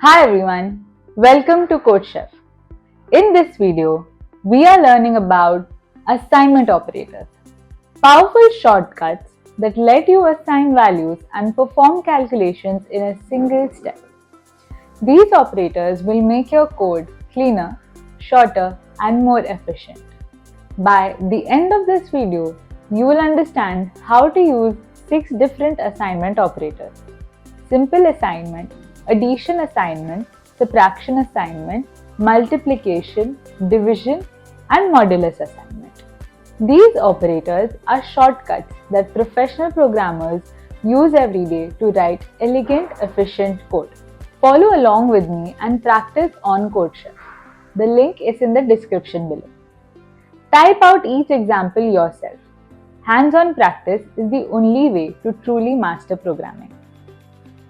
Hi everyone, welcome to CodeChef. In this video, we are learning about assignment operators, powerful shortcuts that let you assign values and perform calculations in a single step. These operators will make your code cleaner, shorter, and more efficient. By the end of this video, you will understand how to use 6 different assignment operators: simple assignment, addition assignment, subtraction assignment, multiplication, division, and modulus assignment. These operators are shortcuts that professional programmers use every day to write elegant, efficient code. Follow along with me and practice on CodeChef. The link is in the description below. Type out each example yourself. Hands-on practice is the only way to truly master programming.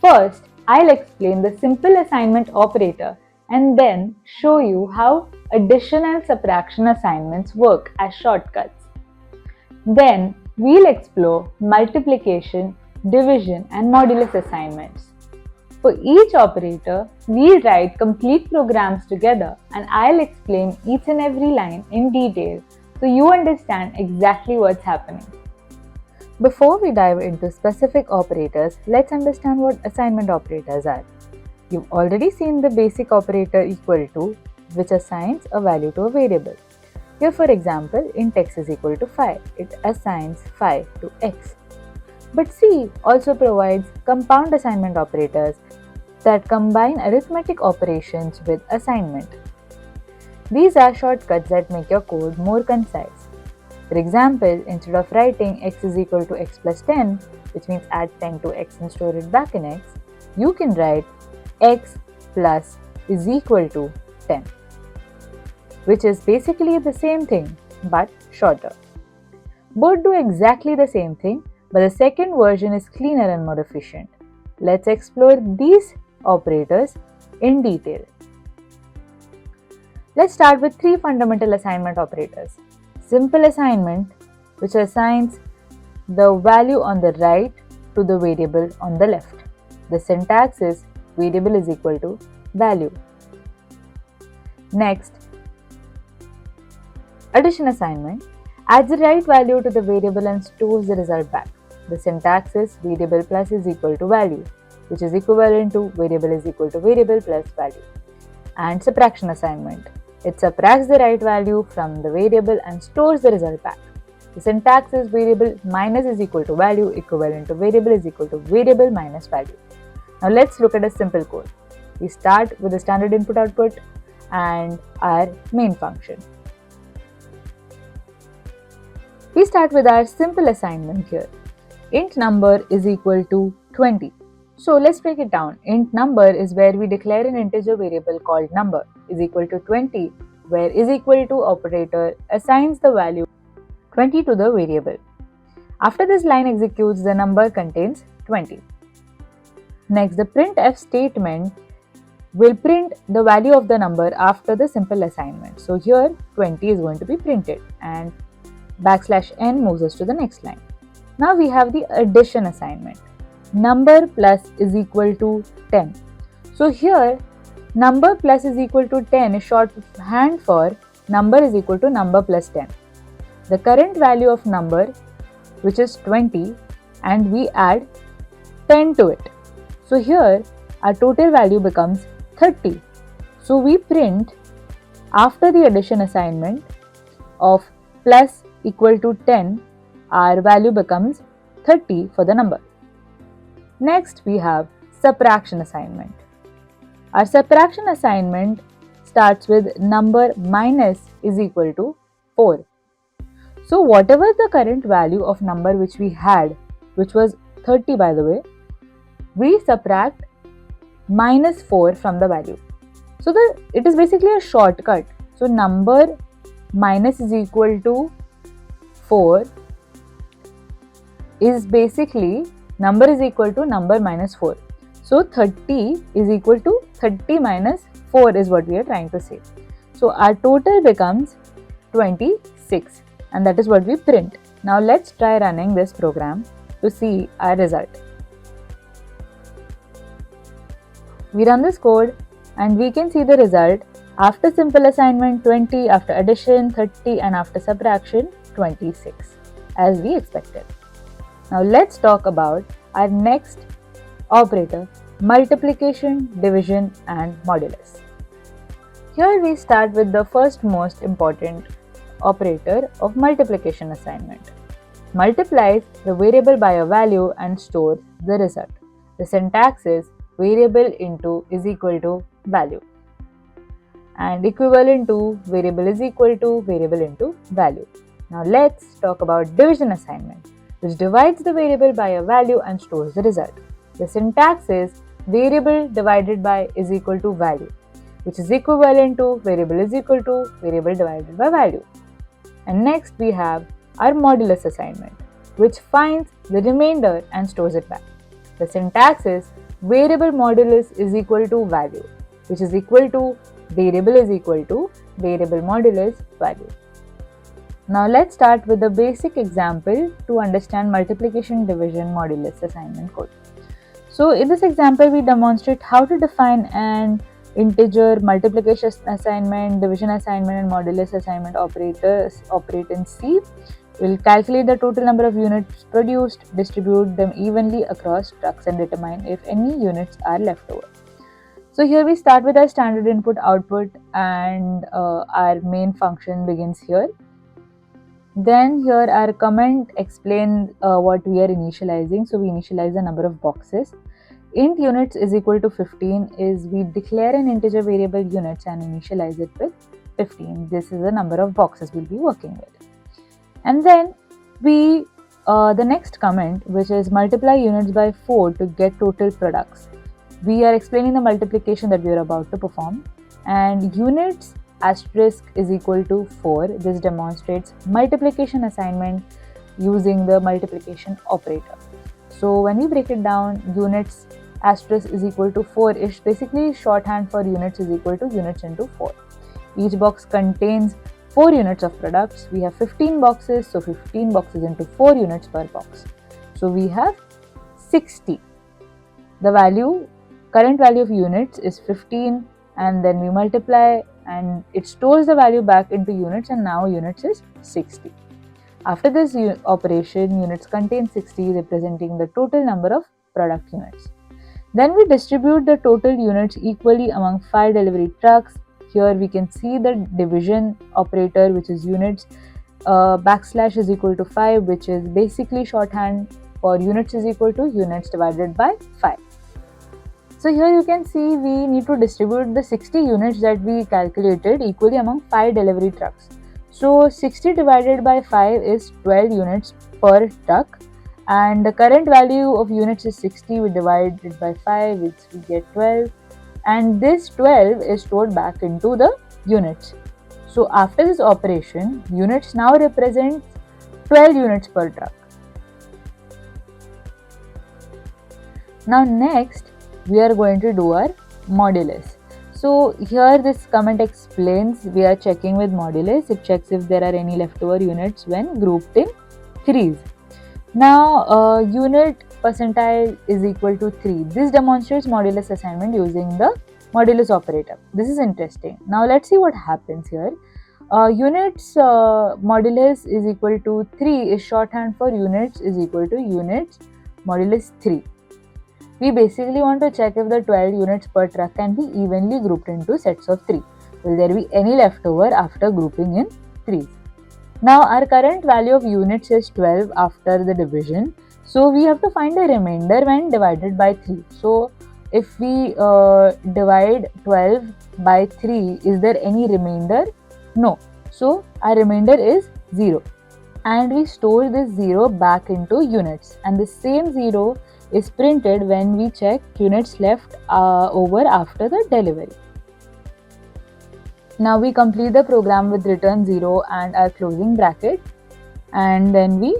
First, I'll explain the simple assignment operator and then show you how addition and subtraction assignments work as shortcuts. Then, we'll explore multiplication, division, and modulus assignments. For each operator, we'll write complete programs together and I'll explain each and every line in detail so you understand exactly what's happening. Before we dive into specific operators, let's understand what assignment operators are. You've already seen the basic operator equal to, which assigns a value to a variable. Here, for example, int x is equal to 5. It assigns 5 to x. But C also provides compound assignment operators that combine arithmetic operations with assignment. These are shortcuts that make your code more concise. For example, instead of writing x is equal to x plus 10, which means add 10 to x and store it back in x, you can write x plus is equal to 10, which is basically the same thing but shorter. Both do exactly the same thing, but the second version is cleaner and more efficient. Let's explore these operators in detail. Let's start with 3 fundamental assignment operators. Simple assignment, which assigns the value on the right to the variable on the left. The syntax is variable is equal to value. Next, addition assignment adds the right value to the variable and stores the result back. The syntax is variable plus is equal to value, which is equivalent to variable is equal to variable plus value. And subtraction assignment. It subtracts the right value from the variable and stores the result back. The syntax is variable minus is equal to value equivalent to variable is equal to variable minus value. Now let's look at a simple code. We start with the standard input output and our main function. We start with our simple assignment here. Int number is equal to 20. So let's break it down. Int number is where we declare an integer variable called number is equal to 20, where is equal to operator assigns the value 20 to the variable. After this line executes, the number contains 20. Next, the printf statement will print the value of the number after the simple assignment. So here 20 is going to be printed and \n moves us to the next line. Now we have the addition assignment. Number plus is equal to 10. So here number plus is equal to 10 is shorthand for number is equal to number plus 10. The current value of number, which is 20, and we add 10 to it. So here our total value becomes 30. So we print after the addition assignment of plus equal to 10, our value becomes 30 for the number. Next, we have subtraction assignment. Our subtraction assignment starts with number minus is equal to 4. So whatever the current value of number which we had, which was 30 by the way, we subtract minus 4 from the value. So it is basically a shortcut. So number minus is equal to 4 is basically number is equal to number minus 4. So 30 is equal to 30 minus 4 is what we are trying to say. So our total becomes 26 and that is what we print. Now let's try running this program to see our result. We run this code and we can see the result after simple assignment 20, after addition 30 and after subtraction 26 as we expected. Now let's talk about our next operator, multiplication, division and modulus. Here we start with the first most important operator of multiplication assignment. Multiplies the variable by a value and stores the result. The syntax is variable into is equal to value and equivalent to variable is equal to variable into value. Now let's talk about division assignment, which divides the variable by a value and stores the result. The syntax is variable divided by is equal to value, which is equivalent to variable is equal to variable divided by value. And next we have our modulus assignment, which finds the remainder and stores it back. The syntax is variable modulus is equal to value, which is equal to variable is equal to variable modulus value. Now let's start with the basic example to understand multiplication, division, modulus assignment code. So in this example, we demonstrate how to define an integer multiplication assignment, division assignment and modulus assignment operators operate in C. We'll calculate the total number of units produced, distribute them evenly across trucks and determine if any units are left over. So here we start with our standard input output and our main function begins here. Then here our comment explains what we are initializing. So we initialize the number of boxes. Int units is equal to 15 is we declare an integer variable units and initialize it with 15. This is the number of boxes we'll be working with. And then we the next comment, which is multiply units by 4 to get total products. We are explaining the multiplication that we are about to perform, and units asterisk is equal to 4. This demonstrates multiplication assignment using the multiplication operator. So when we break it down, units asterisk is equal to 4 is basically shorthand for units is equal to units into 4. Each box contains 4 units of products. We have 15 boxes, so 15 boxes into 4 units per box. So we have 60. The current value of units is 15, and then we multiply and it stores the value back into units, and now units is 60. After this operation, units contain 60, representing the total number of product units. Then we distribute the total units equally among 5 delivery trucks. Here we can see the division operator, which is units backslash is equal to 5, which is basically shorthand for units is equal to units divided by 5. So here you can see we need to distribute the 60 units that we calculated equally among 5 delivery trucks. So 60 divided by 5 is 12 units per truck, and the current value of units is 60. We divide it by 5, which we get 12, and this 12 is stored back into the units. So after this operation, units now represent 12 units per truck. Now next we are going to do our modulus. So here this comment explains we are checking with modulus. It checks if there are any leftover units when grouped in threes. Now unit percentile is equal to 3. This demonstrates modulus assignment using the modulus operator. This is interesting. Now let's see what happens here. Units modulus is equal to 3 is shorthand for units is equal to units modulus 3. We basically want to check if the 12 units per truck can be evenly grouped into sets of 3. Will there be any leftover after grouping in 3s? Now our current value of units is 12 after the division. So we have to find a remainder when divided by 3. So if we divide 12 by 3, is there any remainder? No. So our remainder is 0. And we store this 0 back into units. And the same 0 is printed when we check units left over after the delivery. Now we complete the program with return 0 and our closing bracket, and then we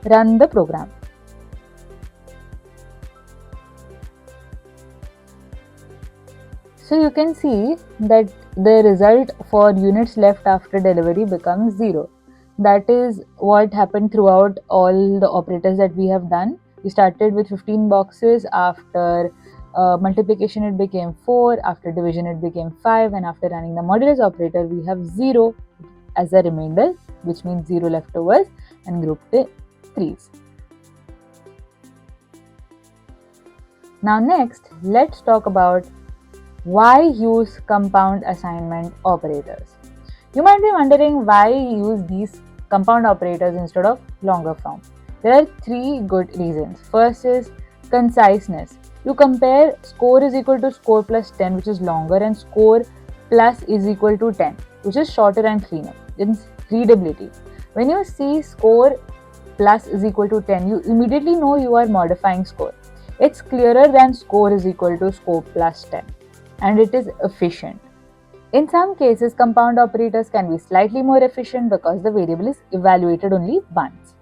run the program. So you can see that the result for units left after delivery becomes 0. That is what happened throughout all the operators that we have done. We started with 15 boxes. After multiplication it became 4, after division it became 5, and after running the modulus operator we have 0 as a remainder, which means 0 leftovers, and grouped the 3's. Now next, let's talk about why use compound assignment operators. You might be wondering why use these compound operators instead of longer form. There are 3 good reasons. First is conciseness. You compare score is equal to score plus 10, which is longer, and score plus is equal to 10, which is shorter and cleaner. It's readability. When you see score plus is equal to 10, you immediately know you are modifying score. It's clearer than score is equal to score plus 10, and it is efficient. In some cases, compound operators can be slightly more efficient because the variable is evaluated only once.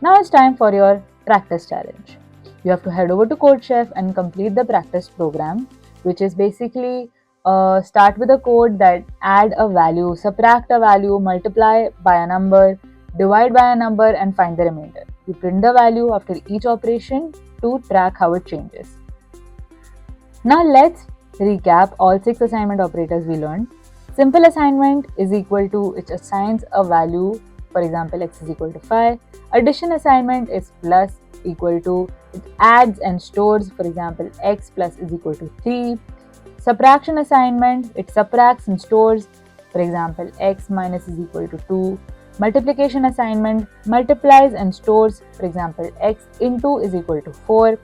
Now it's time for your practice challenge. You have to head over to CodeChef and complete the practice program, which is basically start with a code that add a value, subtract a value, multiply by a number, divide by a number, and find the remainder. You print the value after each operation to track how it changes. Now let's recap all 6 assignment operators we learned. Simple assignment is equal to, it assigns a value, for example x is equal to 5. Addition assignment is plus equal to, it adds and stores, for example x plus is equal to 3. Subtraction assignment, it subtracts and stores, for example x minus is equal to 2. Multiplication assignment multiplies and stores, for example x into is equal to 4.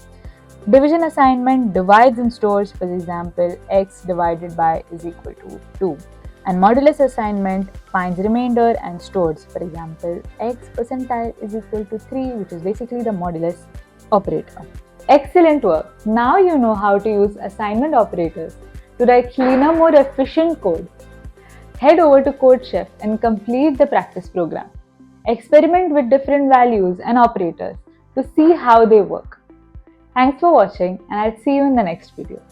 Division assignment divides and stores, for example x divided by is equal to 2. And modulus assignment finds remainder and stores, for example x percentile is equal to 3, which is basically the modulus operator. Excellent work! Now you know how to use assignment operators to write cleaner, more efficient code. Head over to CodeChef and complete the practice program. Experiment with different values and operators to see how they work. Thanks for watching, and I'll see you in the next video.